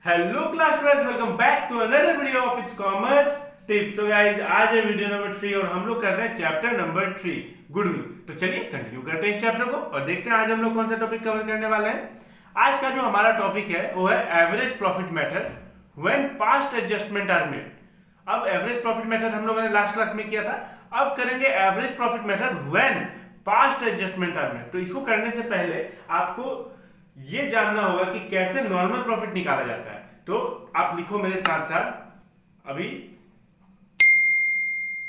Hello class 12, welcome back to another video of its commerce tips. So guys, आज है video number 3 और हम लोग कर रहे हैं चैप्टर नंबर 3 गुडविल। तो चलिए कंटिन्यू करते हैं इस चैप्टर को और देखते हैं आज हम लोग कौन सा टॉपिक कवर करने वाले हैं। आज का जो हमारा टॉपिक है वो है average profit method when past adjustment are made. अब एवरेज प्रॉफिट मेथड हम लोगों ने लास्ट क्लास में किया था, अब करेंगे average profit method when past adjustment are made. तो इसको करने से पहले आपको ये जानना होगा कि कैसे नॉर्मल प्रॉफिट निकाला जाता है। तो आप लिखो मेरे साथ साथ अभी,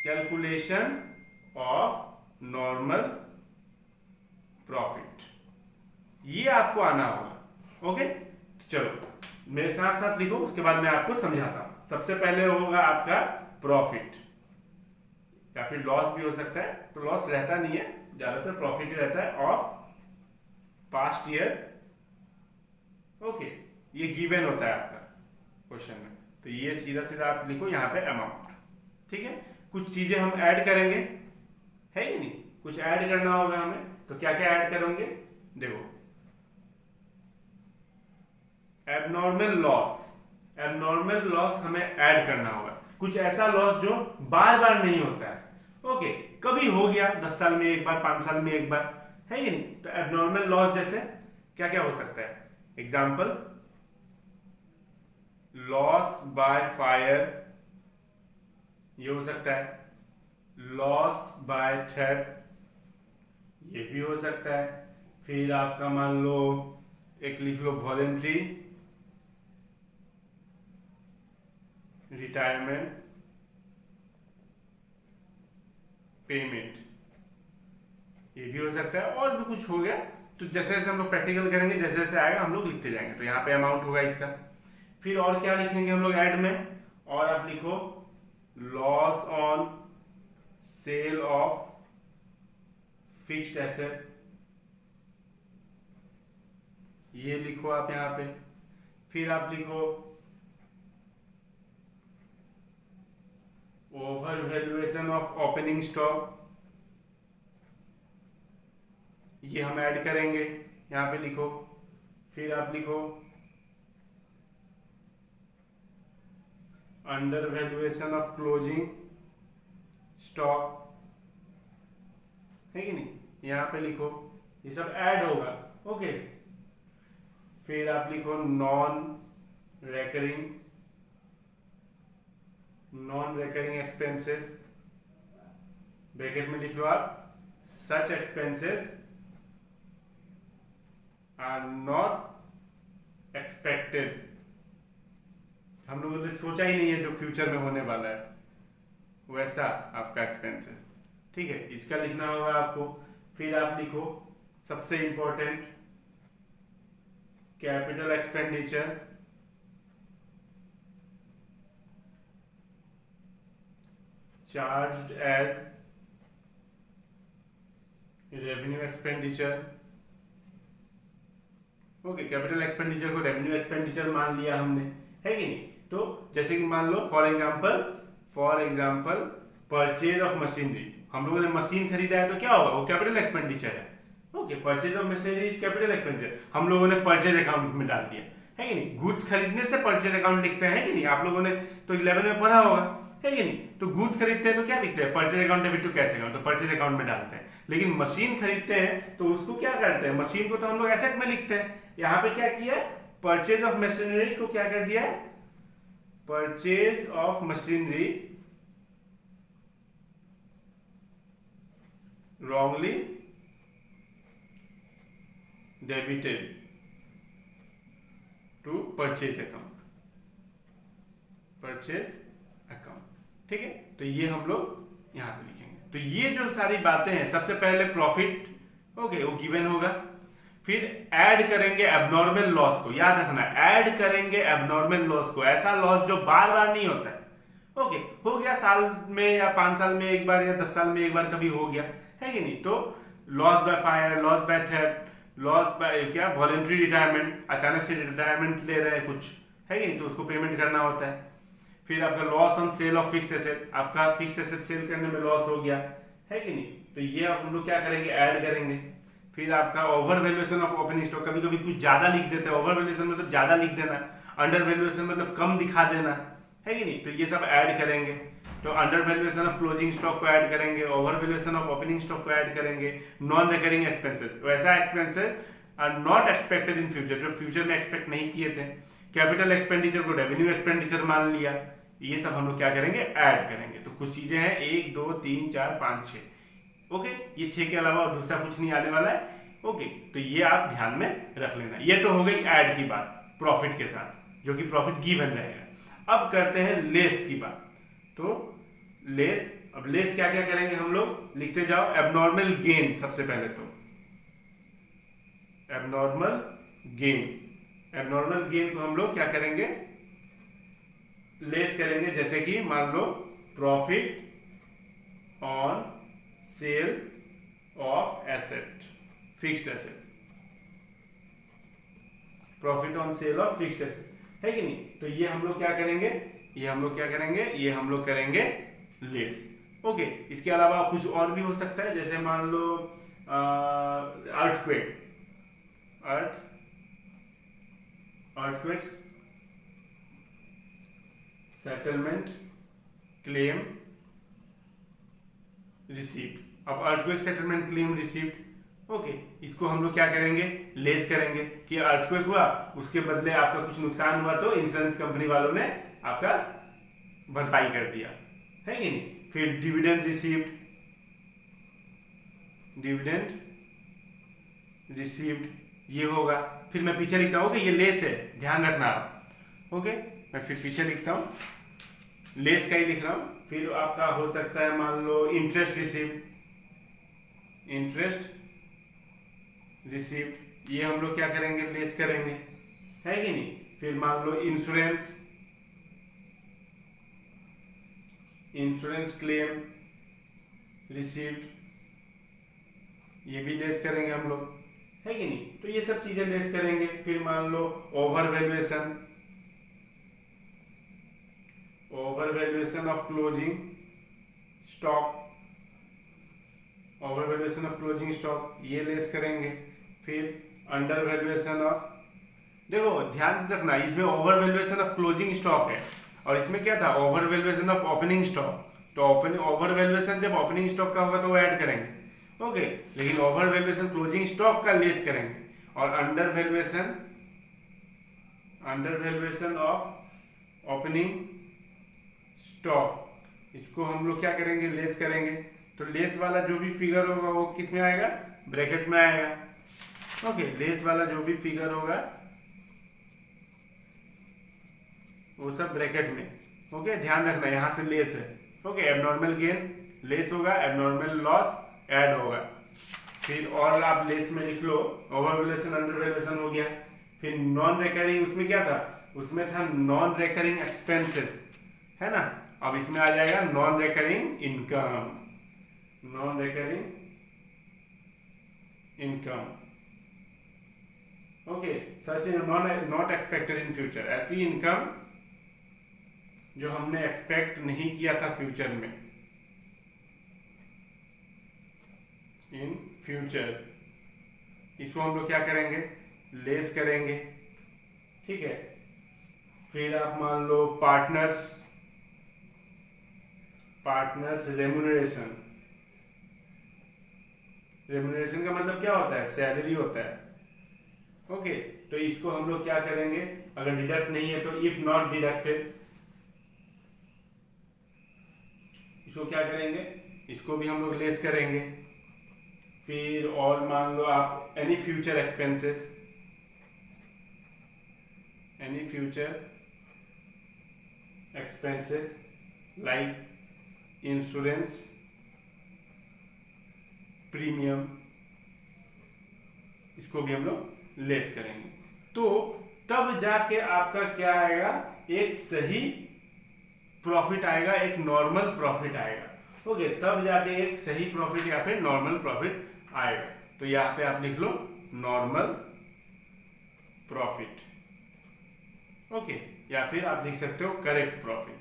कैलकुलेशन ऑफ नॉर्मल प्रॉफिट, ये आपको आना होगा। ओके, चलो मेरे साथ साथ लिखो, उसके बाद मैं आपको समझाता हूं। सबसे पहले होगा आपका प्रॉफिट, या फिर लॉस भी हो सकता है, तो लॉस रहता नहीं है, ज्यादातर प्रॉफिट ही रहता है ऑफ पास्ट ईयर। ओके, ये गिवन होता है आपका क्वेश्चन में, तो ये सीधा सीधा आप लिखो यहाँ पे अमाउंट। ठीक है, कुछ चीजें हम ऐड करेंगे, है कि नहीं, कुछ ऐड करना होगा हमें। तो क्या क्या ऐड करोगे, देखो एबनॉर्मल लॉस, एबनॉर्मल लॉस हमें ऐड करना होगा। कुछ ऐसा लॉस जो बार बार नहीं होता है, ओके, कभी हो गया 10 साल में एक बार, 5 साल में एक बार, है कि नहीं। तो एबनॉर्मल लॉस जैसे क्या क्या हो सकता है, एग्जाम्पल लॉस बाय फायर, ये हो सकता है, लॉस बाय थेफ्ट, ये भी हो सकता है। फिर आपका मान लो एक लिख लो वॉलेंट्री रिटायरमेंट पेमेंट, ये भी हो सकता है। और भी कुछ हो गया, तो जैसे जैसे हम लोग प्रैक्टिकल करेंगे, जैसे जैसे आएगा हम लोग लिखते जाएंगे। तो यहाँ पे अमाउंट होगा इसका। फिर और क्या लिखेंगे हम लोग ऐड में, और आप लिखो loss on sale of fixed asset, ये लिखो आप यहाँ पे। फिर आप लिखो over valuation of opening stock, ये हम ऐड करेंगे, यहां पे लिखो। फिर आप लिखो under valuation of closing stock, है कि नहीं, यहां पे लिखो, ये सब ऐड होगा। ओके, फिर आप लिखो नॉन रेकरिंग एक्सपेंसेस, ब्रैकेट में लिख लो आप, सच एक्सपेंसेस आर नॉट एक्सपेक्टेड, हम लोगों ने सोचा ही नहीं है जो फ्यूचर में होने वाला है, वैसा आपका एक्सपेंसेस। ठीक है, इसका लिखना होगा आपको। फिर आप लिखो सबसे important capital expenditure, charged as revenue expenditure. Okay, capital expenditure को रेवेन्यू एक्सपेंडिचर मान लिया हमने, है कि नहीं। तो जैसे कि मान लो for example purchase of machinery, हम लोगों ने मशीन खरीदा है, तो क्या होगा, वो कैपिटल एक्सपेंडिचर है। Okay, purchase of machinery is capital expenditure, हम लोगों ने परचेज अकाउंट में डाल दिया, है कि नहीं। गुड्स खरीदने से परचेज अकाउंट लिखते हैं, कि नहीं, आप लोगों ने तो 11 में पढ़ा होगा, है कि नहीं। तो गुड्स खरीदते हैं तो क्या लिखते हैं, purchase account debit to cash account, तो परचेज अकाउंट में डालते हैं। लेकिन मशीन खरीदते हैं तो उसको क्या करते हैं, मशीन को तो हम लोग एसेट में लिखते हैं। यहाँ पे क्या किया, परचेज ऑफ मशीनरी को क्या कर दिया है, purchase of machinery wrongly debited to purchase account, ठीक है। तो ये हम लोग यहाँ पे लिखेंगे। तो ये जो सारी बातें हैं, सबसे पहले प्रॉफिट, ओके, वो गिवन होगा। फिर ऐड करेंगे एबनॉर्मल लॉस को, याद रखना, ऐड करेंगे एबनॉर्मल लॉस को, ऐसा लॉस जो बार बार नहीं होता है। ओके, हो गया साल में या 5 साल में एक बार या 10 साल में एक बार कभी हो गया, है कि नहीं। तो loss by fire, loss by theft, loss by क्या वॉलेंट्री रिटायरमेंट, अचानक से रिटायरमेंट ले रहे हैं कुछ, है कि नहीं, तो उसको पेमेंट करना होता है। फिर आपका loss on sale of fixed asset, आपका फिक्स्ड एसेट सेल करने में लॉस हो गया, है कि नहीं। तो ये हम लोग क्या करेंगे, ऐड करेंगे। फिर आपका over valuation of opening stock, कभी कभी कुछ ज्यादा लिख देते हैं, ओवर वैल्यूएशन मतलब ज्यादा लिख देना, अंडर वैल्यूएशन मतलब कम दिखा देना, है कि नहीं, तो ये सब ऐड करेंगे। तो under valuation of closing stock को ऐड करेंगे, over valuation of opening stock को ऐड करेंगे, नॉन रिकरिंग एक्सपेंसेस, वैसा expenses are not expected in future, जो फ्यूचर में एक्सपेक्ट नहीं किए थे। कैपिटल एक्सपेंडिचर को रेवेन्यू एक्सपेंडिचर मान लिया, ये सब हम लोग क्या करेंगे, ऐड करेंगे। तो कुछ चीजें हैं 1 2 3 4 5 6, ओके, ये 6 के अलावा और दूसरा कुछ नहीं आने वाला है, ओके। तो ये आप ध्यान में रख लेना। ये तो हो गई ऐड की बात प्रॉफिट के साथ, जो कि प्रॉफिट गिवन रहेगा। अब करते हैं लेस की बात। तो लेस, अब लेस क्या क्या करेंगे हम लोग, लिखते जाओ। एबनॉर्मल गेन, सबसे पहले तो एबनॉर्मल गेन, एबनॉर्मल गेन को हम लोग क्या करेंगे, लेस करेंगे। जैसे कि मान लो profit on sale of asset, fixed asset, profit on sale of fixed asset, है कि नहीं। तो ये हम लोग क्या करेंगे, ये हम लोग क्या करेंगे, ये हम लोग करेंगे लेस, ओके। इसके अलावा कुछ और भी हो सकता है, जैसे मान लो earthquake, earthquakes settlement claim receipt. अब earthquake settlement claim receipt, okay, इसको हम लोग क्या करेंगे, लेस करेंगे कि अर्थक्वेक हुआ, उसके बदले आपका कुछ नुकसान हुआ तो इंश्योरेंस कंपनी वालों ने आपका भरपाई कर दिया, है कि नहीं। फिर डिविडेंड रिसीव्ड, डिविडेंड रिसीव्ड ये होगा। फिर मैं पीछे लिखता हूं कि ये लेस है, ध्यान रखना आप, ओके। मैं फिर पीछे लिखता हूं, लेस का ही लिख रहा हूं। फिर आपका हो सकता है मान लो इंटरेस्ट रिसीव्ड, इंटरेस्ट रिसीव्ड, ये हम लोग क्या करेंगे, लेस करेंगे, है कि नहीं। फिर मान लो इंश्योरेंस, इंश्योरेंस क्लेम रिसीव्ड, ये भी लेस करेंगे हम लोग, है कि नहीं। तो ये सब चीजें लेस करेंगे। फिर मान लो over valuation, over valuation of closing stock, over valuation of closing stock ये लेस करेंगे। फिर अंडर वैल्यूएशन ऑफ, देखो ध्यान रखना इसमें over valuation of closing stock है और इसमें क्या था, over valuation of opening stock. तो ओवर वैल्यूएशन जब ओपनिंग स्टॉक का होगा तो वो ऐड करेंगे, ओके, लेकिन ओवर वैल्यूएशन क्लोजिंग स्टॉक का लेस करेंगे। और under valuation of opening stock, इसको हम लोग क्या करेंगे, लेस करेंगे। तो लेस वाला जो भी फिगर होगा वो किस में आएगा, ब्रैकेट में आएगा, ओके। लेस वाला जो भी फिगर होगा वो सब ब्रैकेट में, ओके। ध्यान रखना यहां से लेस है, ओके। एबनॉर्मल गेन लेस होगा, एबनॉर्मल लॉस ऐड होगा। फिर और आप लेस में लिख लो, ओवर वैल्यूएशन अंडर वैल्यूएशन हो गया। फिर नॉन रिकरिंग, उसमें क्या था, उसमें था नॉन रिकरिंग एक्सपेंसेस, है ना। अब इसमें आ जाएगा non recurring income, non recurring income, okay. Such not expected in future, ऐसी इनकम जो हमने एक्सपेक्ट नहीं किया था फ्यूचर में, इन फ्यूचर, इसको हम लोग क्या करेंगे, लेस करेंगे, ठीक है। फिर आप मान लो पार्टनर्स रेम्यूनरेशन, रेम्यूनरेशन का मतलब क्या होता है, सैलरी होता है, ओके। तो इसको हम लोग क्या करेंगे, अगर डिडक्ट नहीं है तो इफ नॉट डिडक्टेड, इसको क्या करेंगे, इसको भी हम लोग लेस करेंगे। फिर और मान लो आप any future expenses, any future expenses like insurance premium, इसको भी हम लोग लेस करेंगे। तो तब जाके आपका क्या आएगा, एक सही प्रॉफिट आएगा, एक नॉर्मल प्रॉफिट आएगा, ओके। तब जाके एक सही प्रॉफिट या फिर नॉर्मल प्रॉफिट आएगा। तो यहां पे आप लिख लो नॉर्मल प्रॉफिट, ओके, या फिर आप लिख सकते हो करेक्ट प्रॉफिट,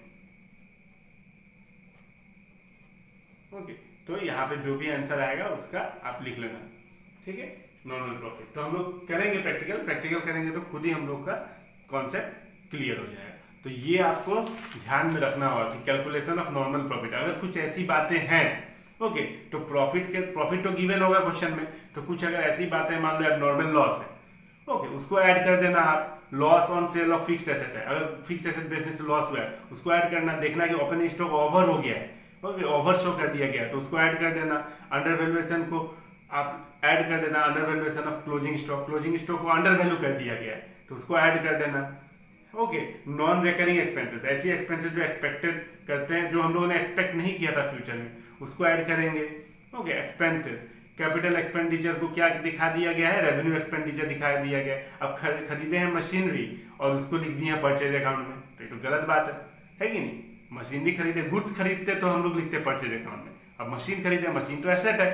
ओके। तो यहाँ पे जो भी आंसर आएगा उसका आप लिख लेना, ठीक है, नॉर्मल प्रॉफिट। तो हम लोग करेंगे प्रैक्टिकल करेंगे तो खुद ही हम लोग का कॉन्सेप्ट क्लियर हो जाएगा। तो ये आपको ध्यान में रखना होगा कि कैलकुलेशन ऑफ नॉर्मल प्रॉफिट, अगर कुछ ऐसी बातें हैं ओके तो प्रॉफिट तो गिवन होगा क्वेश्चन में, तो कुछ अगर ऐसी बातें मान लो एबनॉर्मल लॉस है ओके उसको ऐड कर देना आप। Loss on sale of fixed asset है, अगर फिक्स्ड एसेट बेचने से लॉस हुआ है उसको ऐड करना, देखना कि ओपनिंग स्टॉक ओवर हो गया है ओके ओवर शो कर दिया गया है तो उसको ऐड कर देना। अंडर वैल्यूएशन को आप ऐड कर देना, under valuation of closing stock को अंडर वैल्यू कर दिया गया है तो उसको ऐड कर देना ओके। नॉन रिकरिंग एक्सपेंसेस, ऐसी एक्सपेंसेस जो एक्सपेक्टेड करते हैं, जो हम लोगों ने एक्सपेक्ट नहीं किया था फ्यूचर में, उसको ऐड करेंगे ओके। एक्सपेंसेस, कैपिटल एक्सपेंडिचर को क्या दिखा दिया गया है, रेवेन्यू एक्सपेंडिचर दिखा दिया गया है। अब खरीदे हैं मशीनरी और उसको लिख दिया परचेज अकाउंट में, तो ये तो गलत बात है कि नहीं। मशीनरी खरीदे, गुड्स खरीदते तो हम लोग लिखते परचेज अकाउंट में, अब मशीन खरीदे, मशीन तो एसेट है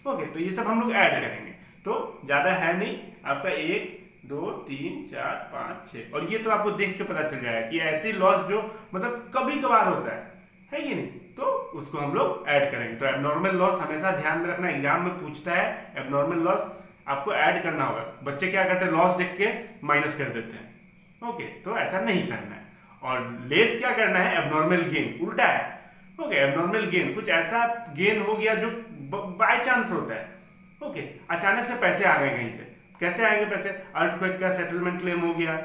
ओके। तो ये सब हम लोग ऐड करेंगे, तो ज्यादा है नहीं आपका 1 2 3 4 5 6, और ये तो आपको देख के पता चल जाएगा कि ऐसी लॉस जो मतलब कभी कभार होता है कि नहीं, तो उसको हम लोग ऐड करेंगे। तो एबनॉर्मल लॉस हमेशा ध्यान में रखना, एग्जाम में पूछता है एबनॉर्मल लॉस आपको ऐड करना होगा। बच्चे क्या करते हैं, लॉस देख के माइनस कर देते हैं ओके, तो ऐसा नहीं करना है। और लेस क्या करना है, एबनॉर्मल गेन, उल्टा है ओके। एबनॉर्मल गेन कुछ ऐसा गेन हो गया जो बाय चांस होता है ओके, अचानक से पैसे आ गए कहीं से, कैसे आएंगे पैसे, अर्थक्वेक का सेटलमेंट क्लेम हो गया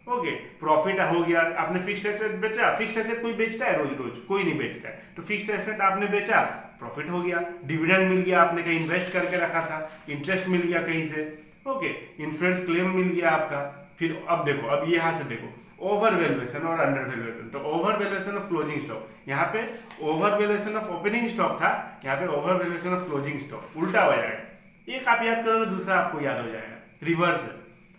ओके, प्रॉफिट हो गया, आपने फिक्स्ड एसेट बेचा। फिक्स्ड एसेट कोई बेचता है रोज रोज, कोई नहीं बेचता है, तो फिक्स्ड एसेट आपने बेचा, प्रॉफिट हो गया, डिविडेंड मिल गया, आपने कहीं इन्वेस्ट करके रखा था, इंटरेस्ट मिल गया कहीं से ओके, इंश्योरेंस क्लेम मिल गया आपका। फिर अब देखो, अब ये यहां से देखो ओवर वैल्यूएशन और अंडर वैल्यूएशन, तो over valuation of closing stock, यहाँ पे over valuation of opening stock था, यहाँ पे over valuation of closing stock, उल्टा हो जाएगा। एक आप याद करोगे दूसरा आपको याद हो जाएगा, reverse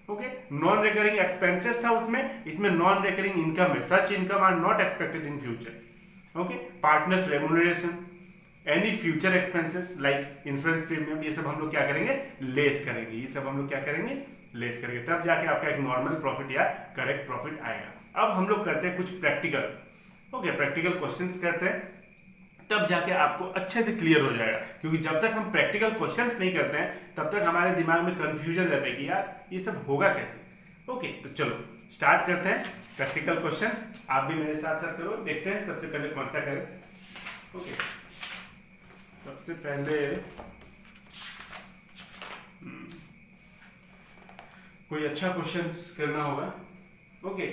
okay. Non recurring expenses था उसमें, इसमें नॉन रिकरिंग इनकम है, such income are not expected in future okay. Partners remuneration, any future expenses like insurance premium, ये सब हम लोग क्या करेंगे, लेस करेंगे, ये सब हम लोग क्या करेंगे, लेस करेंगे, तब जाके आपका एक नॉर्मल प्रॉफिट या करेक्ट प्रॉफिट आएगा। अब हम लोग करते हैं कुछ प्रैक्टिकल ओके, प्रैक्टिकल क्वेश्चंस करते हैं, तब जाके आपको अच्छे से क्लियर हो जाएगा। क्योंकि जब तक हम प्रैक्टिकल क्वेश्चंस नहीं करते हैं तब तक हमारे दिमाग में कंफ्यूजन रहता है कि यार ये सब होगा कैसे ओके। तो चलो स्टार्ट करते हैं प्रैक्टिकल क्वेश्चंस, आप भी मेरे साथ साथ करो, देखते हैं सबसे पहले कौन सा करें ओके। सबसे पहले कोई अच्छा क्वेश्चन करना होगा ओके,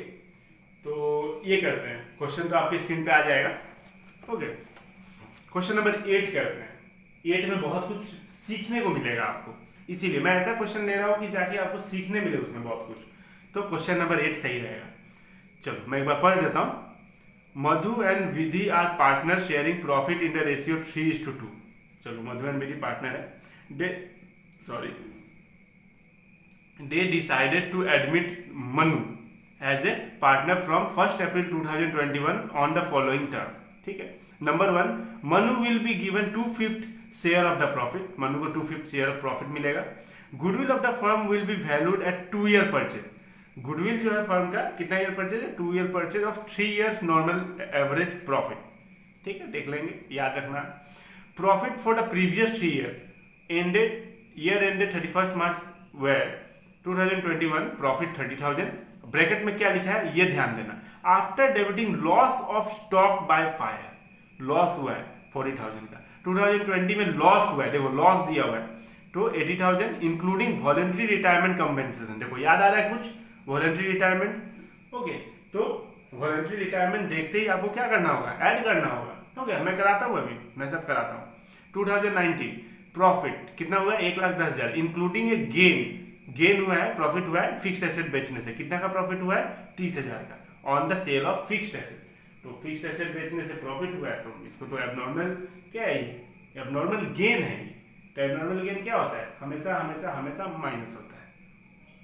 तो ये करते हैं। क्वेश्चन तो आपकी स्क्रीन पे आ जाएगा ओके। क्वेश्चन नंबर 8 करते हैं। 8 में बहुत कुछ सीखने को मिलेगा आपको, इसीलिए मैं ऐसा क्वेश्चन ले रहा हूं कि जाके आपको सीखने मिले उसमें बहुत कुछ, तो क्वेश्चन नंबर 8 सही रहेगा। चलो मैं एक बार पढ़ देता हूं। Madhu and Vidhi are partner sharing profit in the ratio 3:2। चलो मधु एंड विधि पार्टनर है, they decided to admit Manu as a partner from 1st April 2021 on the following term। ठीक है, number 1, Manu will be given 2/5 share of the profit, Manu को 2/5 share of profit मिलेगा। Goodwill of the firm will be valued at 2 year purchase, goodwill जो है firm का कितना year purchase है, 2 year purchase of 3 years normal average profit. ठीक है, देख लेंगे, याद रखना। Profit for the previous 3 year ended 31st March where 2021 profit 30,000, bracket में क्या लिखा है ये ध्यान देना। After debiting loss of stock by fire, loss हुआ है 40,000 का, 2020 में लॉस हुआ है, देखो लॉस दिया हुआ है, तो 80,000 इंक्लूडिंग वॉलंटरी रिटायरमेंट कंपेंसेशन। देखो याद आ रहा है कुछ, वॉलंटरी रिटायरमेंट ओके, तो वॉलंटरी रिटायरमेंट देखते ही आपको क्या करना होगा, ऐड करना होगा ओके। मैं कराता हूँ, अभी मैं सब कराता हूँ। 2019 प्रॉफिट कितना हुआ है, 1,10,000 इंक्लूडिंग ए गेन हुआ है, प्रॉफिट हुआ है फिक्स्ड एसेट बेचने से, कितना का प्रॉफिट हुआ है, 30,000 का on the sale of fixed asset. तो फिक्स्ड एसेट बेचने से प्रॉफिट हुआ है, तो इसको तो एबनॉर्मल क्या है, ये एबनॉर्मल गेन है। तो एबनॉर्मल गेन क्या होता है, हमेशा हमेशा हमेशा माइनस होता है।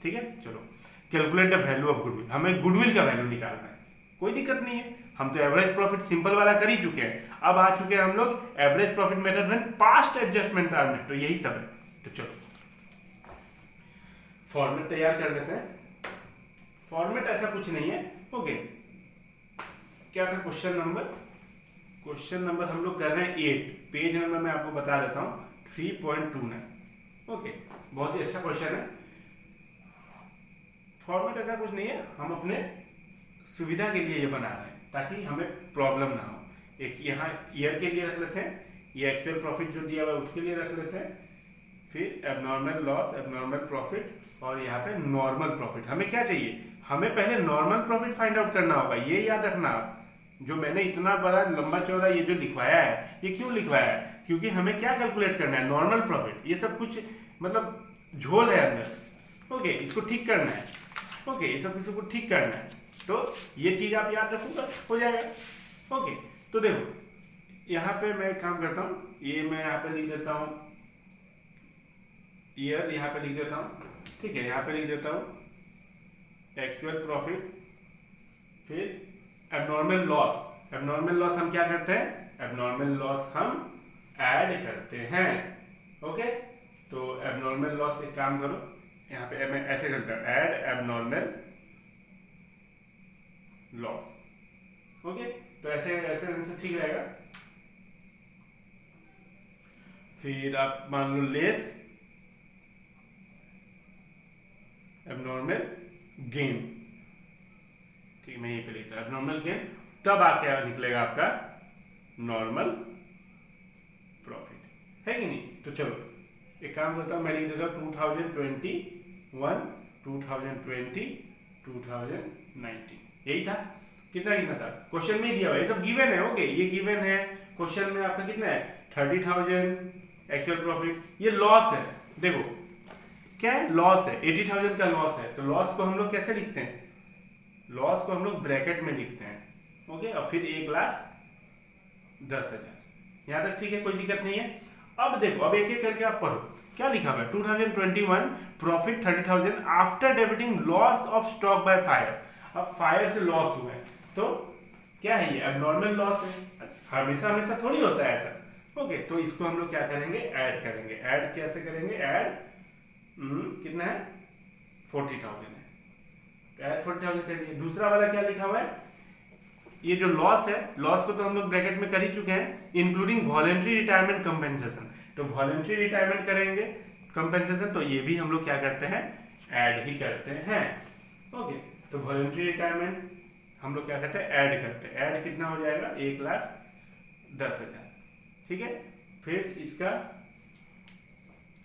ठीक है, चलो calculate the value of goodwill, हमें गुडविल का वैल्यू निकालना है, कोई दिक्कत नहीं है, हम तो एवरेज प्रॉफिट सिंपल वाला कर ही चुके हैं। अब आ चुके हैं हम लोग एवरेज प्रॉफिट मेथड में पास्ट एडजस्टमेंट आर में, तो यही सब है। तो चलो फॉर्मेट तैयार कर लेते हैं। फॉर्मेट ऐसा कुछ नहीं है ओके। क्या था क्वेश्चन नंबर हम लोग कर रहे हैं 8, पेज नंबर मैं आपको बता देता हूं 3.29 ओके, बहुत ही अच्छा क्वेश्चन है। फॉर्मेट ऐसा कुछ नहीं है, हम अपने सुविधा के लिए ये बना रहे हैं ताकि हमें प्रॉब्लम ना हो। एक यहाँ ईयर के लिए रख लेते हैं, ये एक्चुअल प्रॉफिट जो दिया हुआ है उसके लिए रख लेते हैं, फिर एबनॉर्मल लॉस, एबनॉर्मल प्रॉफिट, और यहाँ पे नॉर्मल प्रॉफिट। हमें क्या चाहिए, हमें पहले नॉर्मल प्रॉफिट फाइंड आउट करना होगा। ये याद रखना, जो मैंने इतना बड़ा लंबा चौड़ा ये जो लिखवाया है, ये क्यों लिखवाया है, क्योंकि हमें क्या कैलकुलेट करना है, नॉर्मल प्रॉफिट। ये सब कुछ मतलब झोल है अंदर। ओके, इसको ठीक करना है। ओके, ये सब को ठीक करना है, तो ये चीज आप याद रखो, बस हो जाएगा। ओके, तो देखो यहाँ पे मैं काम करता हूँ, ये मैं यहाँ पे लिख देता हूँ ईयर, यहाँ पे लिख देता हूँ, ठीक है। यहाँ पे लिख देता हूँ एक्चुअल प्रॉफिट, फिर एबनॉर्मल लॉस। एबनॉर्मल लॉस हम क्या करते हैं, एबनॉर्मल लॉस हम ऐड करते हैं। ओके, तो एबनॉर्मल लॉस, एक काम करो यहाँ पे मैं ऐसे करता हूँ, ऐड एबनॉर्मल लॉस। ओके, तो ऐसे ऐसे ठीक रहेगा। फिर आप मान लो लेस एबनॉर्मल गेन, ठीक, मैं यहीं पे लिखता हूं एबनॉर्मल गेन, तब आके निकलेगा आपका नॉर्मल प्रॉफिट, है कि नहीं। तो चलो एक काम करता हूं, मैं लिख देता हूं 2021, 2020, 2019, यही था। कितना कितना था, क्वेश्चन में दिया हुआ है, ये सब गिवन है। ओके, ये गिवन है, क्वेश्चन में आपका कितना है 30,000 एक्चुअल प्रॉफिट। ये लॉस है, देखो क्या है, लॉस है, 80,000 का लॉस है। तो लॉस को हम लोग कैसे लिखते हैं, लॉस को हम लोग ब्रैकेट में लिखते हैं। ओके, और फिर 1,10,000, यहां तक ठीक है, कोई दिक्कत नहीं है। अब देखो, अब एक एक करके आप पढ़ो क्या लिखा हुआ है। 2021 profit 30,000 after debiting loss of stock by fire. अब फायर से लॉस हुआ है, तो क्या है ये, एबनॉर्मल लॉस है। हमेशा हमेशा थोड़ी होता है ऐसा। ओके, तो इसको हम लोग क्या करेंगे, ऐड करेंगे। ऐड कैसे करेंगे, ऐड कितना है 40,000 है, ऐड 40,000 कर दिए। दूसरा वाला क्या लिखा हुआ है, ये जो लॉस है, लॉस को तो हम लोग ब्रैकेट में कर ही चुके हैं, इंक्लूडिंग वॉलंटरी रिटायरमेंट कंपेंसेशन। तो वॉलंटरी रिटायरमेंट करेंगे कंपेंसेशन, तो ये भी हम लोग क्या करते हैं, ऐड ही करते हैं। ओके, तो वॉलंटरी रिटायरमेंट हम लोग क्या करते हैं, ऐड करते हैं। ऐड कितना हो जाएगा, 1,10,000, ठीक है। फिर इसका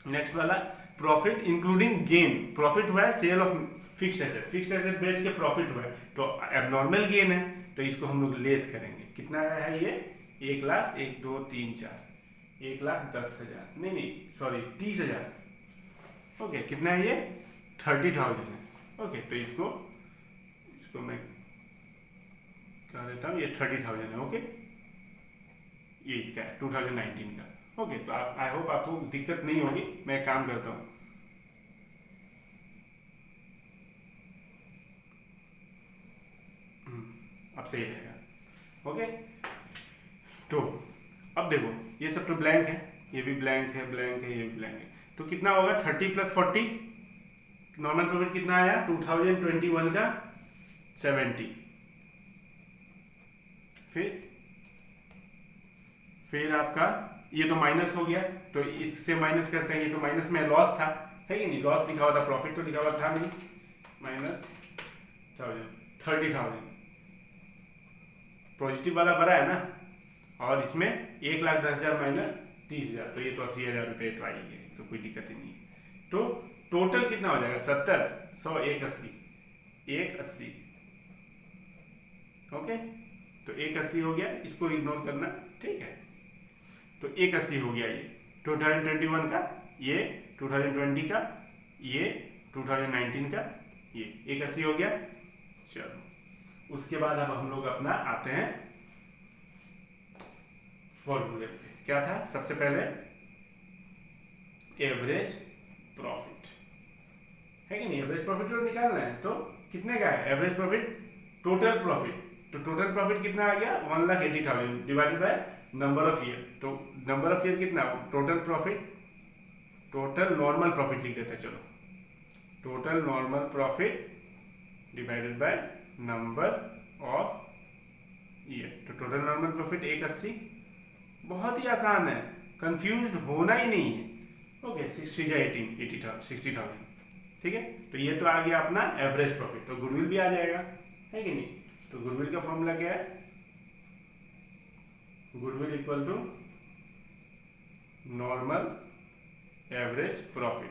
नेक्स्ट वाला प्रॉफिट इंक्लूडिंग गेन, प्रॉफिट हुआ है sale of fixed asset, fixed asset बेच के प्रॉफिट हुआ है, तो एबनॉर्मल गेन है, तो इसको हम लोग लेस करेंगे। कितना है ये, 1,00,000, 1 2 3 4, 1,10,000, नहीं सॉरी 30,000। ओके, कितना है ये, 30,000 है। ओके, तो इसको मैं क्या देता हूँ, ये 30,000 है। ओके, ये इसका है 2019 का। ओके, तो आप, आई होप आपको दिक्कत नहीं होगी। मैं काम करता हूँ, अब सही रहेगा। ओके, तो अब देखो ये सब तो ब्लैंक है, ये भी ब्लैंक है, ब्लैंक है, ये भी ब्लैंक है। तो कितना होगा, 30 + 40, नॉर्मल प्रॉफिट कितना आया 2021 का 70। फिर आपका ये तो माइनस हो गया, तो इससे माइनस करते हैं, ये तो माइनस में लॉस था, है कि नहीं, लॉस लिखा हुआ था, प्रॉफिट तो लिखा हुआ था नहीं, माइनस 30,000 पॉजिटिव वाला बड़ा है ना, और इसमें 1,10,000 माइनस 30,000, तो ये तो 80,000 रुपये तो आएंगे, तो कोई दिक्कत ही नहीं है। तो टोटल कितना हो जाएगा, 70, 100, 180, 180। ओके, तो 180 हो गया, इसको इग्नोर करना, ठीक है। तो 180 हो गया ये 2021 का, ये 2020 का, ये 2019 का, ये 180 हो गया। चलो, उसके बाद अब हम लोग अपना आते हैं फॉर्मूले पे। क्या था, सबसे पहले एवरेज प्रॉफिट, है कि नहीं, एवरेज प्रॉफिट जो निकालना है, तो कितने का है एवरेज प्रॉफिट, टोटल प्रॉफिट। तो टोटल प्रॉफिट कितना आ गया, 1,80,000 divided by number of year. तो नंबर ऑफ ईयर कितना, total profit, total normal profit लिख देते हैं, चलो, total normal profit divided bye number of year. तो टोटल नॉर्मल प्रॉफिट 180, बहुत ही आसान है, कंफ्यूज होना ही नहीं है। ओके, 60,000, ठीक है। तो ये तो आ गया अपना एवरेज प्रॉफिट, तो गुडविल भी आ जाएगा, है कि नहीं। तो गुडविल का फॉर्मूला क्या है, goodwill equal to normal average profit,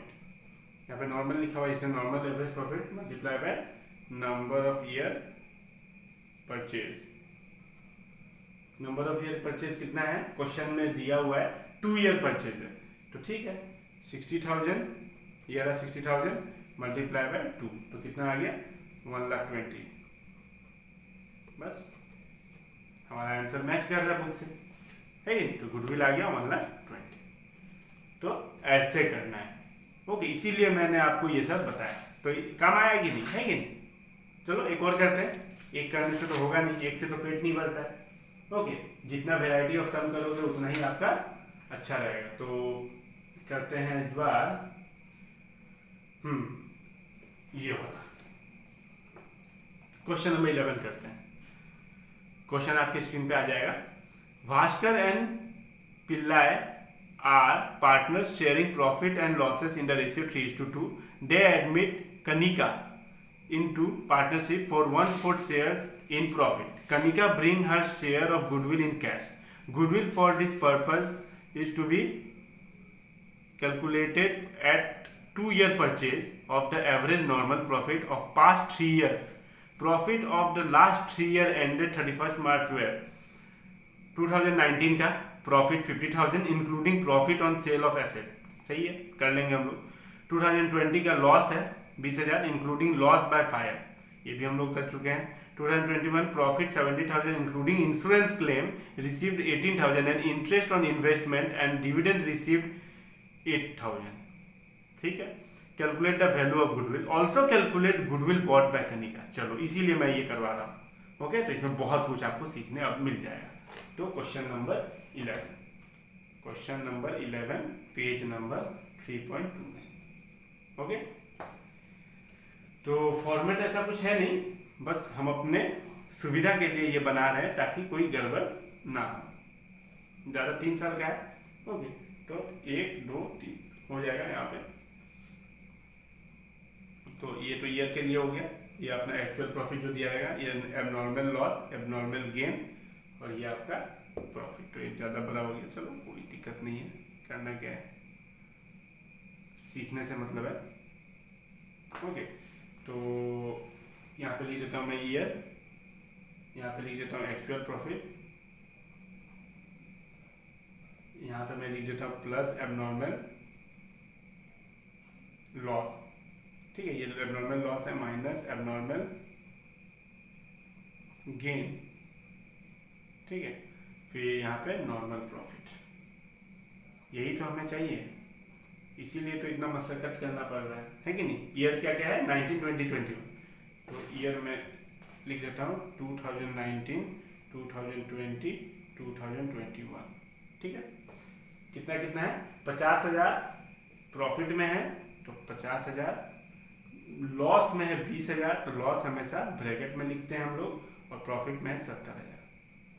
यहाँ पे नॉर्मल लिखा हुआ है इसमें, normal average profit multiply by number of year purchase. Number of year purchase कितना है, क्वेश्चन में दिया हुआ है 2 ईयर परचेज है, तो ठीक है 60,000, ये रहा 60,000 मल्टीप्लाई बाय 2, तो कितना आ गया 1,20,000। बस हमारा आंसर मैच कर रहा है बुक से, है कि नहीं, तो गुडविल आ गया 1,20,000। तो ऐसे करना है, ओके, इसीलिए मैंने आपको ये सब बताया, तो काम आया कि नहीं, है कि नहीं। चलो एक और करते हैं, एक करने से तो होगा नहीं, एक से तो पेट नहीं भरता है, ओके, जितना वेराइटी ऑफ सम करोगे उतना ही आपका अच्छा रहेगा। तो करते हैं इस बार ये वाला क्वेश्चन नंबर 11 करते हैं। क्वेश्चन आपके स्क्रीन पे आ जाएगा। Bhaskar and Pillai are partners sharing profit and losses in the ratio 3:2. They admit Kanika into partnership for 1/4 share in profit. Kanika bring her share of goodwill in cash. Goodwill for this purpose is to be calculated at 2-year purchase of the average normal profit of past 3 years. Profit of the last 3 year ended 31st March where 2019 का profit 50,000 including profit on sale of asset, सही है, कर लेंगे हम लोग। 2020 का loss है 20,000 including loss by fire, ये भी हम लोग कर चुके हैं। 2021 profit 70,000 including insurance claim received 18,000 and interest on investment and dividend received 8,000, ठीक है। Calculate the value of goodwill, also calculate goodwill bought by Kanika. चलो इसीलिए मैं ये करवा रहा हूँ, ओके, तो इसमें बहुत कुछ आपको सीखने अब मिल जाएगा। तो question number 11, question number 11 page number 3.2 में, ओके। तो फॉर्मेट ऐसा कुछ है नहीं, बस हम अपने सुविधा के लिए ये बना रहे हैं ताकि कोई गड़बड़ ना हो। ज़्यादा 3 साल का है, ओके, तो 1 2 3 हो जाएगा यहाँ पे। तो ये तो ईयर के लिए हो गया, ये अपना एक्चुअल प्रॉफिट जो दिया रहेगा, ये एबनॉर्मल लॉस, एबनॉर्मल गेन, और ये आपका प्रॉफिट। तो ये ज़्यादा बड़ा हो गया, चलो कोई दिक्कत नहीं है, करना क्या है, सीखने से मतलब है, ओके। तो यहाँ पे लिख देता हूँ मैं ईयर, यहाँ पे लिख देता हूँ एक्चुअल प्रॉफिट, यहाँ पे मैं लिख देता हूँ प्लस एबनॉर्मल लॉस, ठीक है, ये एबनॉर्मल लॉस है माइनस एबनॉर्मल गेन, ठीक है, फिर यहाँ पे नॉर्मल प्रॉफिट, यही तो हमें चाहिए, इसीलिए तो इतना मशक्कत करना पड़ रहा है कि नहीं। ईयर क्या क्या है 19, 20, 21, तो ईयर में लिख देता हूँ 2019, 2020, 2021, ठीक है। कितना कितना है 50,000 प्रॉफिट में है, तो 50,000, लॉस में है 20,000, तो लॉस हमेशा ब्रैकेट में लिखते हैं हम लोग, और प्रॉफिट में है 70,000।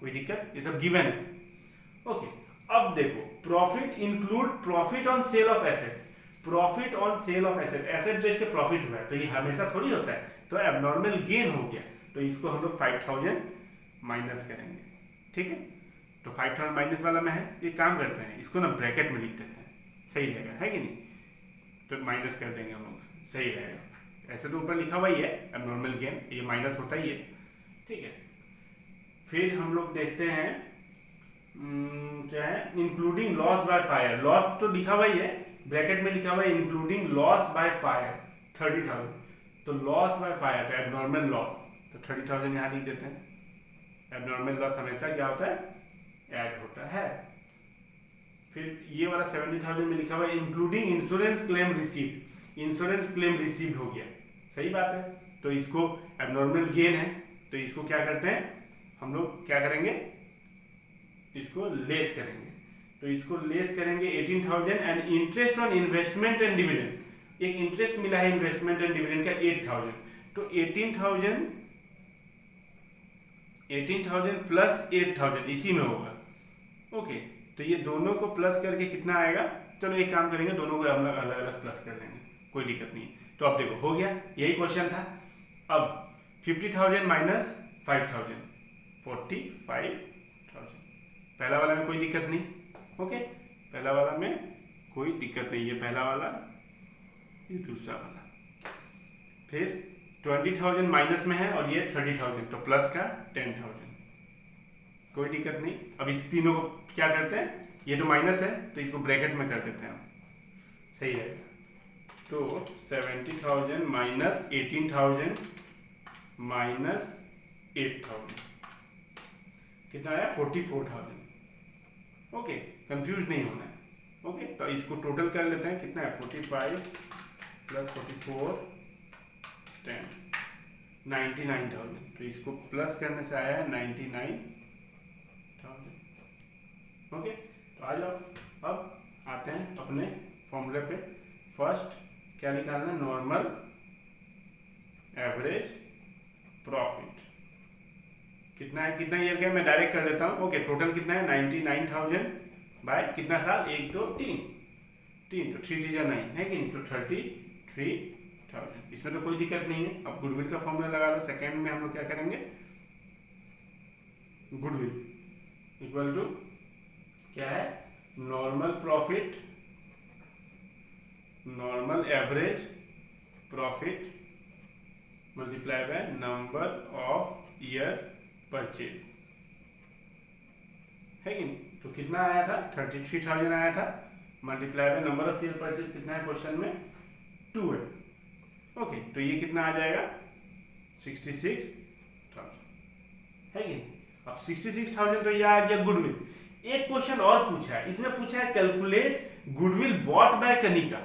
कोई दिक्कत, ये सब गिवन है, ओके। अब देखो profit include profit on sale of asset, profit on sale of asset, asset बेच के प्रॉफिट हुआ है, तो ये हमेशा थोड़ी होता है, तो एबनॉर्मल गेन हो गया, तो इसको हम लोग 5,000 माइनस करेंगे, ठीक है। तो 5,000 माइनस वाला में है, ये काम करते हैं, इसको ना ब्रैकेट में लिख देते हैं, सही रहेगा, है कि नहीं, तो माइनस कर देंगे हम लोग, सही रहेगा। ऐसे तो ऊपर लिखा हुआ ही है एबनॉर्मल गेन, ये माइनस होता ही है, ठीक है। फिर हम लोग देखते हैं क्या है, including loss by fire, loss तो लिखा हुआ ही है, ब्रैकेट में लिखा हुआ है इंक्लूडिंग लॉस बाय फायर 30,000, तो लॉस बाय फायर तो एबनॉर्मल लॉस, तो 30,000 यहाँ लिख देते हैं। एबनॉर्मल लॉस हमेशा क्या होता है, ऐड होता है। फिर ये वाला 70,000 में लिखा हुआ है including insurance claim received, insurance claim received हो गया, सही बात है, तो इसको एबनॉर्मल गेन है, तो इसको क्या करते हैं हम लोग, क्या करेंगे, इसको लेस करेंगे, तो इसको लेस करेंगे 18,000 and interest on investment and dividend, एक इंटरेस्ट मिला है इन्वेस्टमेंट एंड डिविडेंड का 8,000, तो 18,000 प्लस 8,000 इसी में होगा, ओके। तो ये दोनों को प्लस करके कितना आएगा, चलो एक काम करेंगे, दोनों को अलग अलग प्लस कर देंगे, कोई दिक्कत नहीं है। तो अब देखो हो गया, यही क्वेश्चन था। अब 50,000 माइनस 45,000, 45,000। पहला वाला में कोई दिक्कत नहीं, ओके, पहला वाला में कोई दिक्कत नहीं, ये पहला वाला, ये दूसरा वाला। फिर 20,000 माइनस में है और ये 30,000, तो प्लस का 10,000, कोई दिक्कत नहीं। अब इस तीनों को क्या करते हैं, ये तो माइनस है तो इसको ब्रैकेट में कर देते हैं हम, सही रहेगा। तो 70,000 माइनस 18,000 माइनस 8,000 कितना आया, 44,000। ओके, कंफ्यूज नहीं होना है, ओके। तो इसको टोटल कर लेते हैं, कितना है, 45 प्लस 44 10, 99,000। तो इसको प्लस करने से आया है 99,000, ओके। तो आ जाओ, अब आते हैं अपने फॉर्मूले पे। फर्स्ट क्या निकालना है, नॉर्मल एवरेज प्रॉफिट। कितना है, कितना ईयर का, मैं डायरेक्ट कर देता हूँ, ओके। टोटल कितना है, 99,000 बाय कितना साल, 1 2 3, तो 3 चीज़ा 9 है कि नहीं, तो 33,000। इसमें तो कोई दिक्कत नहीं है। अब गुडविल का फॉर्मूला लगा लो। सेकेंड में हम लोग क्या करेंगे, गुडविल इक्वल टू क्या है, normal profit, normal average profit multiply by number of year purchase, है कि नहीं। तो कितना आया था, 33,000 आया था, multiply by number of year purchase कितना है क्वेश्चन में, 2 है, ओके। तो ये कितना आ जाएगा, 66,000, है कि नहीं। अब 66,000 तो ये आ गया गुडविल। एक क्वेश्चन और पूछा है, इसमें पूछा है calculate goodwill bought by Kanika,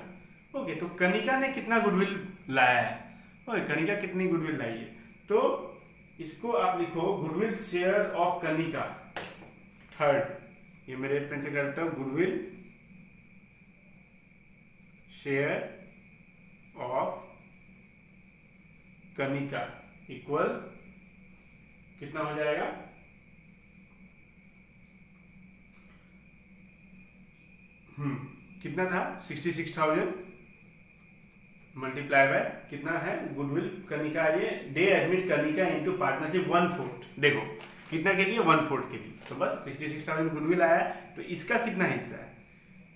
okay. तो कनिका ने कितना गुडविल लाया है, ओके, कनिका कितनी गुडविल लाई है। तो इसको आप लिखो goodwill share of Kanika, third, ये मेरे पेन से करता हूं, goodwill share of Kanika equal कितना हो जाएगा, कितना था, 66,000 मल्टीप्लाई बाय कितना है, गुडविल कनिका, ये day admit Kanika into partnership 1/4, देखो कितना के लिए, 1/4 के लिए। तो बस 66,000 गुडविल आया है, तो इसका कितना हिस्सा है,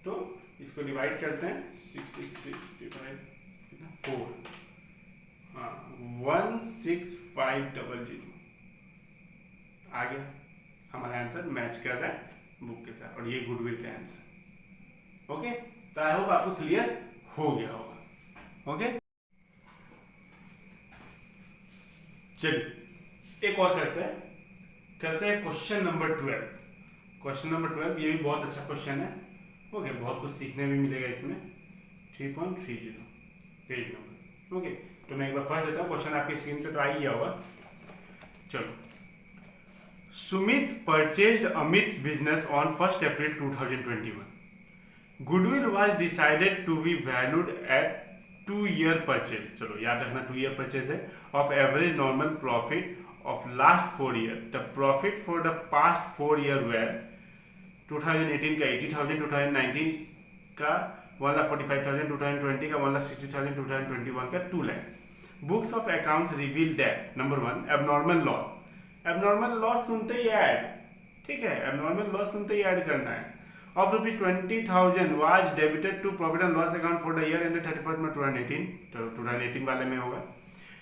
तो इसको डिवाइड करते हैं, 66 डिवाइड 4, हाँ 16500 आ गया। हमारा आंसर मैच कर रहा है बुक के साथ, और ये गुडविल का आंसर, ओके। तो आई होप आपको क्लियर हो गया होगा, ओके। चलिए एक और करते हैं क्वेश्चन नंबर 12। क्वेश्चन नंबर 12 ये भी बहुत अच्छा क्वेश्चन है, ओके, बहुत कुछ सीखने भी मिलेगा इसमें। 3.30 पेज नंबर, ओके। तो मैं एक बार पढ़ देता हूँ, क्वेश्चन आपकी स्क्रीन से तो आ ही गया होगा। चलो, Sumit purchased Amit's business on 1 April 2021. Goodwill was decided to be valued at 2-year purchase, चलो याद रखना 2-year purchase है, of average normal profit of last 4 years. The profit for the past 4 years were 2018 का 80,000, 2019 का 1,45,000, 2020 का 1,60,000, 2021 का 2 lakhs. Books of accounts reveal that number 1 abnormal loss. abnormal loss सुनते ही add, ठीक है, abnormal loss सुनते ही ऐड करना है, of ₹20,000 was debited to profit and loss account for the year ended 31st March 2018, तो 2018 वाले में होगा।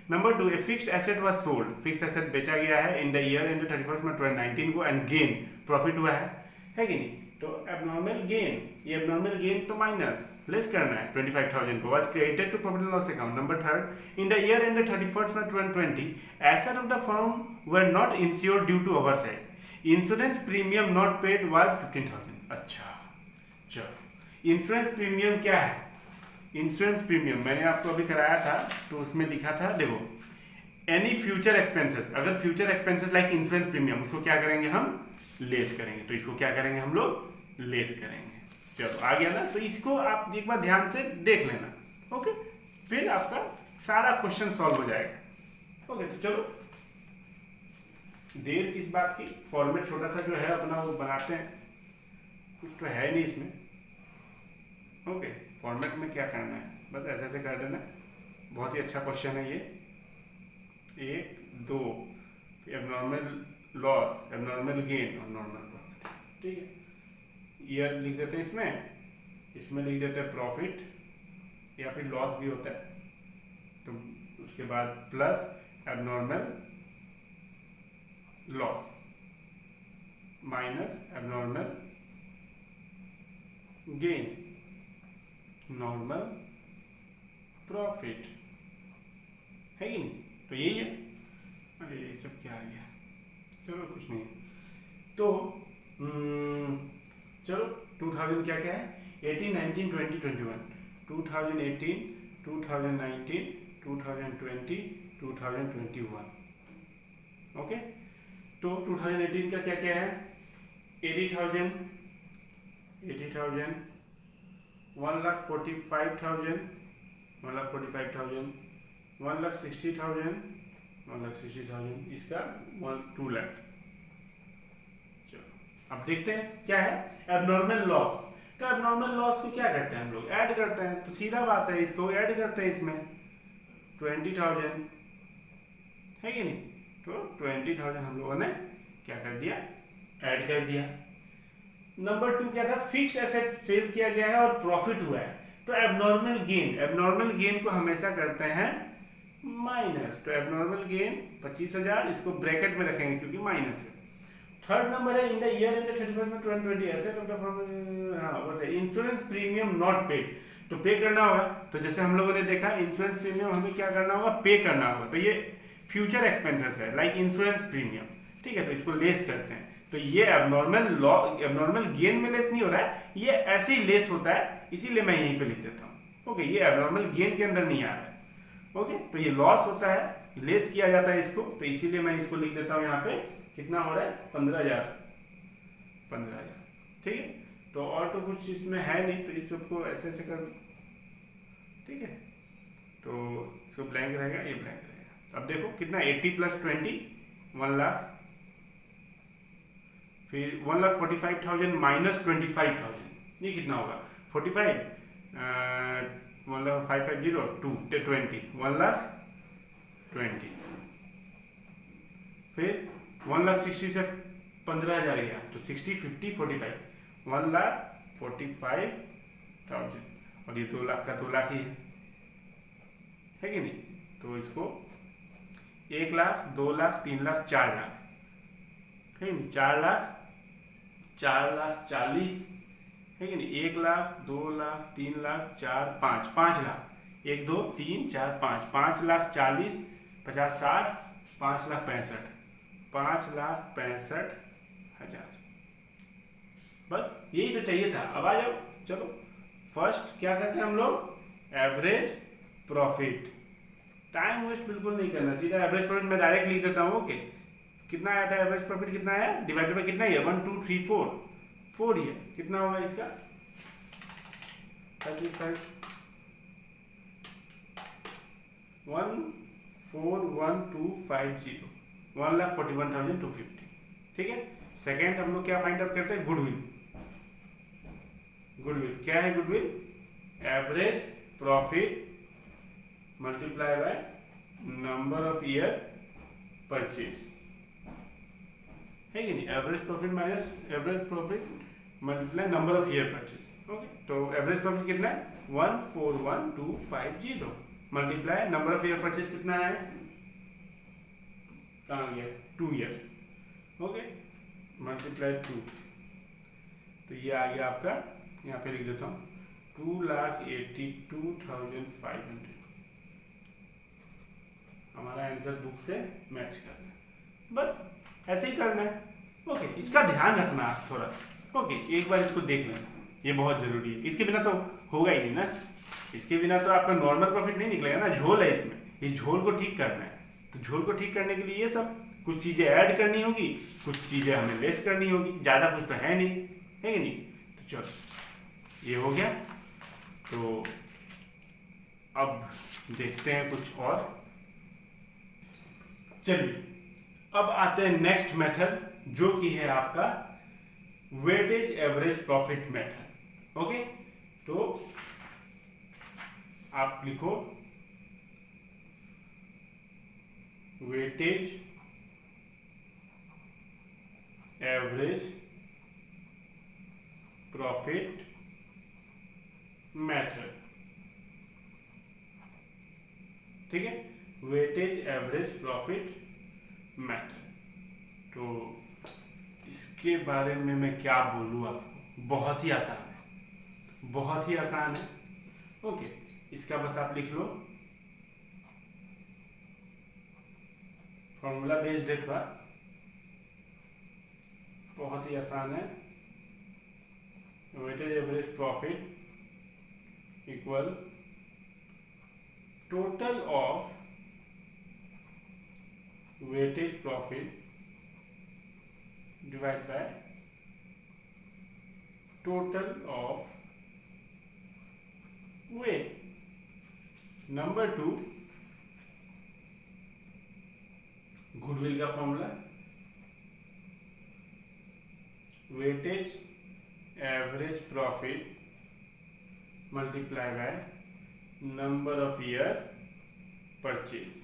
Number 2, a fixed asset was sold, fix asset बेचा गया है in the year ended 31st March 2019 को, and gain प्रॉफिट हुआ है कि नहीं। तो एबनॉर्मल गेन, ये एबनॉर्मल गेन तो माइनस लेस करना है, 25,000 को was credited to profit and loss account. Number 3, in the year ended 31st March 2020, assets of the firm were not insured due to oversight. Insurance premium not paid was 15,000. अच्छा, चलो, insurance premium क्या है, insurance premium मैंने आपको अभी कराया था, तो उसमें लिखा था, देखो, एनी फ्यूचर एक्सपेंसेस, अगर future expenses like insurance premium, उसको क्या करेंगे हम, लेस करेंगे। तो इसको क्या करेंगे हम लोग, लेस करेंगे। चलो आ गया ना, तो इसको आप एक बार ध्यान से देख लेना, ओके, फिर आपका सारा क्वेश्चन सॉल्व हो जाएगा, ओके। तो चलो, देर किस बात की, फॉर्मेट छोटा सा जो है अपना वो बनाते हैं, कुछ तो है नहीं इसमें, ओके। फॉर्मेट में क्या करना है, बस ऐसे ऐसे कर देना। बहुत ही अच्छा क्वेश्चन है ये, 1 2 एबनॉर्मल लॉस, एबनॉर्मल गेन और नॉर्मल प्रॉफिट। ठीक है, ईयर लिख देते हैं इसमें लिख देते हैं प्रॉफिट या फिर लॉस भी होता है, तो उसके बाद plus abnormal loss minus abnormal gain, normal profit, है कि नहीं? तो यही है। अरे ये सब क्या आ गया, चलो कुछ नहीं। तो चलो 2000 क्या क्या है, 18, 19, 20, 21, 2018, 2019, 2020, 2021। ओके, तो 2018 का क्या क्या है, 80,000, 1,45,000, 1,45,000, 1,60,000, 1,60,000, इसका 2 लाख। चलो अब देखते हैं क्या है एबनॉर्मल लॉस। तो एबनॉर्मल लॉस को क्या करते हैं हम लोग, ऐड करते हैं। तो सीधा बात है, इसको ऐड करते हैं इसमें 20,000, है कि नहीं? तो 20,000 हम लोगों ने क्या कर दिया, ऐड कर दिया। नंबर 2 क्या था, फिक्स्ड एसेट सेल किया गया है और प्रॉफिट हुआ है। तो एबनॉर्मल गेन को हमेशा करते हैं माइनस। तो एबनॉर्मल गेन 25,000, इसको ब्रैकेट में रखेंगे क्योंकि माइनस है। थर्ड नंबर है इन द ईयर एंड 31 में 2020 asset of insurance premium not paid. तो पे करना होगा। तो जैसे हम लोगों ने देखा इंश्योरेंस प्रीमियम हमें क्या करना होगा, पे करना होगा। तो ये फ्यूचर एक्सपेंसेस है लाइक इंश्योरेंस प्रीमियम। ठीक है, तो इसको लेस करते हैं। तो ये एबनॉर्मल गेन में लेस नहीं हो रहा है, ये ऐसे ही लेस होता है, इसीलिए मैं यहीं पे लिख देता हूँ। ओके, ये एबनॉर्मल गेन के अंदर नहीं आ रहा है। ओके, तो ये लॉस होता है, लेस किया जाता है इसको, तो इसीलिए मैं इसको लिख देता हूँ यहाँ पे। कितना हो रहा है, 15,000। ठीक है, तो और तो कुछ इसमें है नहीं, तो इस सबको ऐसे ऐसे कर दो। ठीक है, तो इसको ब्लैंक रहेगा, ये ब्लैंक रहेगा। अब देखो कितना, 80 + 20 1 लाख, फिर 1,45,000 - 25,000, ये कितना होगा 45, 1,550 20 1,20,000। फिर 1,60,000 से 15,000 गया, तो 60, 50, 45, 1,45,000। और ये 2 लाख का 2 लाख ही है कि नहीं? तो इसको 1 लाख, 2 लाख, 3 लाख, 4 लाख, है नहीं? 4 लाख, 4,40,000, है कि नहीं? 1 लाख, 2 लाख, 3 लाख, 4, 5 लाख, 1, 2, 3, 4, 5,40,000, 50, 60, 5,65,000, 5,65,000। बस यही तो चाहिए था। अब आ जाओ, चलो फर्स्ट क्या करते हैं हम लोग, एवरेज प्रॉफिट। टाइम वेस्ट बिल्कुल नहीं करना, सीधा एवरेज प्रॉफिट मैं डायरेक्ट लिख देता हूँ। ओके, कितना आया था एवरेज प्रॉफिट, कितना है, डिवाइडेड बाय कितना है, 1, 2, 3, 4 ही है। कितना होगा इसका, 35, 1,41,250, 1,41,250। ठीक है, सेकेंड हम लोग क्या फाइंड आउट करते हैं, गुडविल क्या है, goodwill average profit multiply by number of year purchase, है कि नहीं? Average profit minus average profit multiply number of year purchase. Okay, तो एवरेज प्रॉफिट कितना है, 1,41,250 multiply number of year purchase कितना है, कहाँ गया, 2 ईयर। ओके, मल्टीप्लाई 2, तो ये आ गया आपका, यहाँ पे लिख देता हूँ 2,82,500। हमारा आंसर बुक से मैच करना है, बस ऐसे ही करना है। ओके, इसका ध्यान रखना आप थोड़ा। ओके, एक बार इसको देख लेना, ये बहुत जरूरी है। इसके बिना तो होगा ही नहीं ना, इसके बिना तो आपका नॉर्मल प्रॉफिट नहीं निकलेगा ना। झोल है इसमें, इस झोल को ठीक करना है। तो झोल को ठीक करने के लिए ये सब कुछ चीजें ऐड करनी होगी, कुछ चीजें हमें लेस करनी होगी, ज्यादा कुछ तो है नहीं, है कि नहीं? तो चलो ये हो गया। तो अब देखते हैं कुछ और। चलिए अब आते हैं नेक्स्ट मेथड, जो कि है आपका weightage average profit method. Okay, तो आप लिखो वेटेज एवरेज प्रॉफिट मेथड, ठीक है, वेटेज एवरेज प्रॉफिट मेथड। तो इसके बारे में मैं क्या बोलूँ आपको, बहुत ही आसान है, बहुत ही आसान है। ओके, इसका बस आप लिख लो, फॉर्मूला बेस्ड है थोड़ा, बहुत ही आसान है। Weightage average profit equal total of weightage profit divide by total of weight. Number 2, goodwill का formula, weightage average profit multiply by number of year purchase.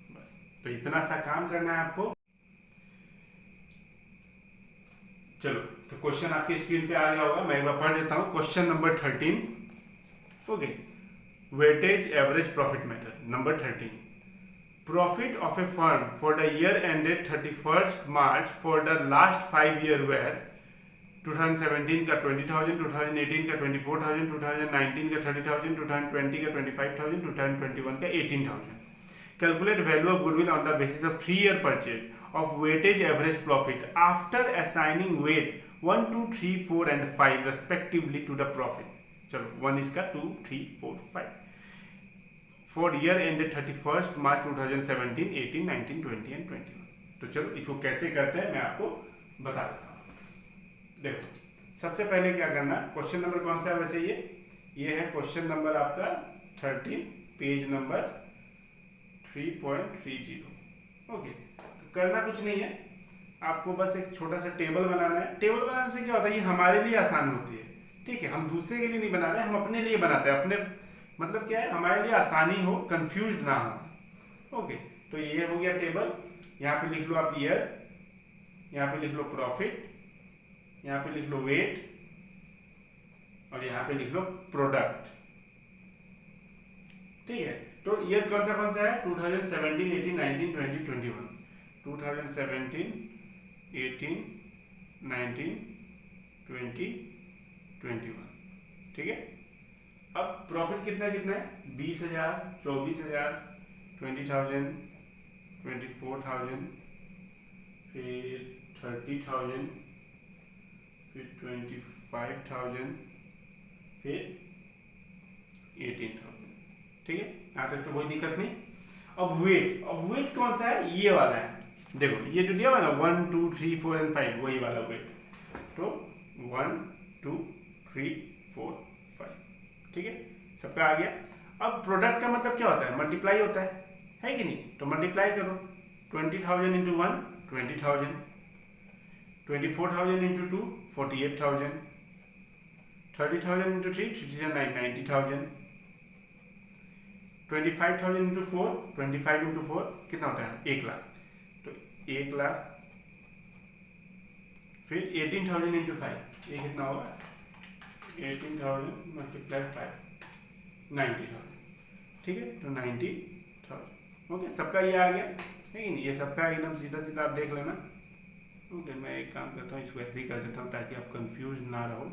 बस, तो इतना सा काम करना है आपको। चलो, तो क्वेश्चन आपकी स्क्रीन पे आ गया होगा, मैं एक बार पढ़ देता हूं। Question number 13, okay, weightage average profit method. Number 13, profit of a firm for the year ended 31st March for the last 5 year were 2017 का 20,000, 2018 का 24,000, 2019 का 30,000, 2020 का 25,000, 2021 का 18,000। Calculate value of goodwill on the basis of 3-year purchase of weightage average profit after assigning weight 1, 2, 3, 4 and 5 respectively to the profit। चलो, 1 इसका 2, 3, 4, 5 for year ended 31st March 2017, 18, 19, 20 and 21। तो चलो, इसको कैसे करते हैं मैं आपको बता देता हूँ। देखो, सबसे पहले क्या करना, क्वेश्चन नंबर कौन सा है वैसे, ये है क्वेश्चन नंबर आपका 13, पेज नंबर 3.30। ओके, तो करना कुछ नहीं है, आपको बस एक छोटा सा टेबल बनाना है। टेबल बनाने से क्या होता है, ये हमारे लिए आसान होती है, ठीक है, हम दूसरे के लिए नहीं बना रहे, हम अपने लिए बनाते हैं। अपने मतलब क्या है, हमारे लिए आसानी हो, कंफ्यूज ना हो। ओके, तो ये हो गया टेबल। यहाँ पे लिख लो आप ईयर, यहाँ पे लिख लो प्रॉफिट, यहाँ पे लिख लो वेट, और यहाँ पे लिख लो प्रोडक्ट, ठीक है। तो ईयर कौन सा है, 2017, 18, 19, 20, 21। 2017, 18, 19, 20, 21, ठीक है। अब प्रॉफिट कितना है, 20,000, 24,000, 20,000, 24,000, फिर 30,000, फिर 25,000, फिर 18,000, ठीक है। यहाँ तक तो कोई दिक्कत नहीं। अब वेट कौन सा है, ये वाला है। देखो, ये जो दिया हुआ है ना, 1, 2, 3, 4 एंड 5, वही वाला वेट। तो 1, 2, 3, 4, 5, ठीक है, सबका आ गया। अब प्रोडक्ट का मतलब क्या होता है, मल्टीप्लाई होता है कि नहीं। तो मल्टीप्लाई करो, 20,000 into 1, 20,000, 24,000 into 2, 48,000, 30,000 into 3, 90,000, 25,000 into 4, 25 into 4 कितना होता है, 1 लाख। तो 1 लाख, फिर 18,000 इंटू 5, ये कितना होगा, 18,000 मल्टीप्लाई 5, 90,000, ठीक है। तो 90,000, ओके, सबका ये आ गया है कि नहीं, ये सबका एकदम सीधा सीधा आप देख लेना। ओके, मैं एक काम करता हूँ, इसको ऐसे ही कर देता हूँ ताकि आप कंफ्यूज ना रहो।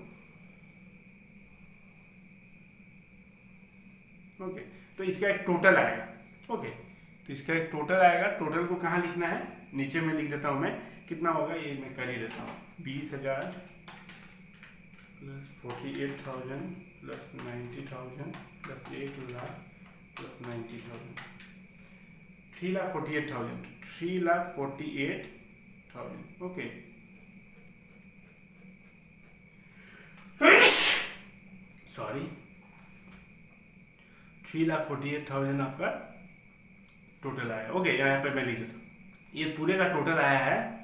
ओके, तो इसका एक टोटल आएगा। ओके, तो इसका एक टोटल आएगा। टोटल को कहाँ लिखना है, नीचे में लिख देता हूँ मैं, कितना होगा ये मैं कर ही देता हूँ, 20,000 plus 48,000 plus 90,000 plus 1 lakh plus 90,000, 3,48,000, 3,48,000। Okay, sorry, 3,48,000 आपका टोटल आया। ओके, यहाँ पे मैं लिख देता हूँ, ये पूरे का टोटल आया है,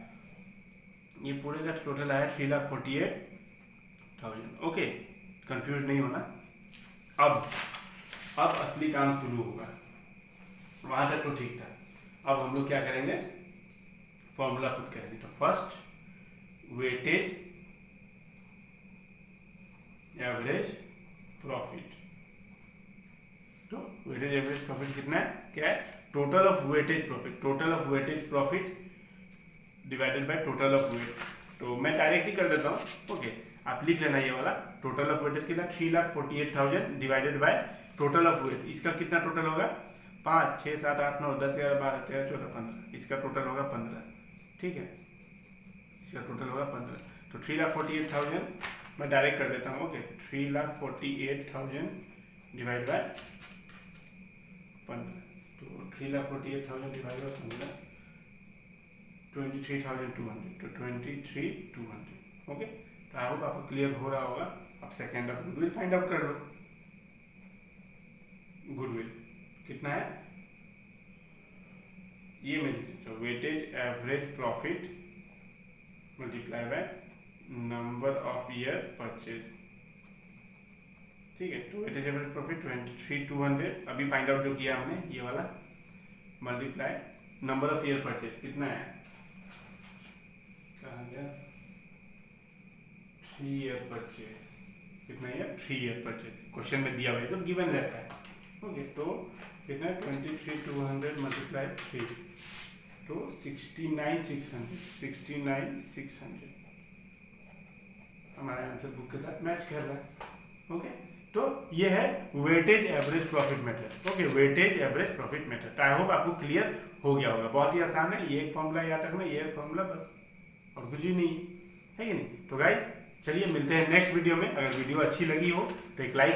ये पूरे का टोटल आया 3,48,000। ओके, कंफ्यूज नहीं होना। अब असली काम शुरू होगा, वहां तक तो ठीक था। अब हम लोग क्या करेंगे, फॉर्मूला पुट करेंगे। तो फर्स्ट वेटेज एवरेज प्रॉफिट, तो वेटेज एवरेज प्रॉफिट कितना है, क्या है, total of weightage profit, total of weightage profit divided by total of weight. तो मैं डायरेक्ट ही कर देता हूँ, ओके, आप लिख लेना ये वाला, टोटल ऑफ वेटेज कितना 3,48,000 divided by total of weight, इसका कितना टोटल होगा 5, 6, 7, 8, 9, 10, 11, 12, 13, 14, 15, इसका टोटल होगा 15, ठीक है, इसका टोटल होगा 15। तो 3,48,000 मैं डायरेक्ट कर देता हूँ, ओके, 3,48,000 डिवाइड बाय 15, तो 3,48,000 डिवाइड बाय 15 23,200, तो 23,200, ओके। तो आई होप आपको क्लियर हो रहा होगा। अब second of goodwill find out कर लो। गुडविल कितना है ये मैं लिख देता हूँ, weightage average profit multiply by number of year purchase, ठीक है। तो वेटेज एवरेज प्रॉफिट 23,200 अभी फाइंड आउट जो किया हमने ये वाला, multiply number of year purchase कितना है, कहाँ गया, 3 ईयर परचेज, कितना है 3 ईयर परचेज, क्वेश्चन में दिया हुआ है, सब गिवन रहता है, ओके। तो कितना है 23,200 मल्टीप्लाई 3, तो 69,600, 69,600 हमारा आंसर बुक के साथ मैच कर रहा है, ओके। तो ये है weightage average profit method, okay, weightage average profit method. तो आई होप आपको क्लियर हो गया होगा, बहुत ही आसान है, ये एक फॉर्मूला याद रखना, ये एक फॉर्मूला बस, और कुछ ही नहीं है कि नहीं। तो गाइस चलिए मिलते हैं नेक्स्ट वीडियो में। अगर वीडियो अच्छी लगी हो तो एक लाइक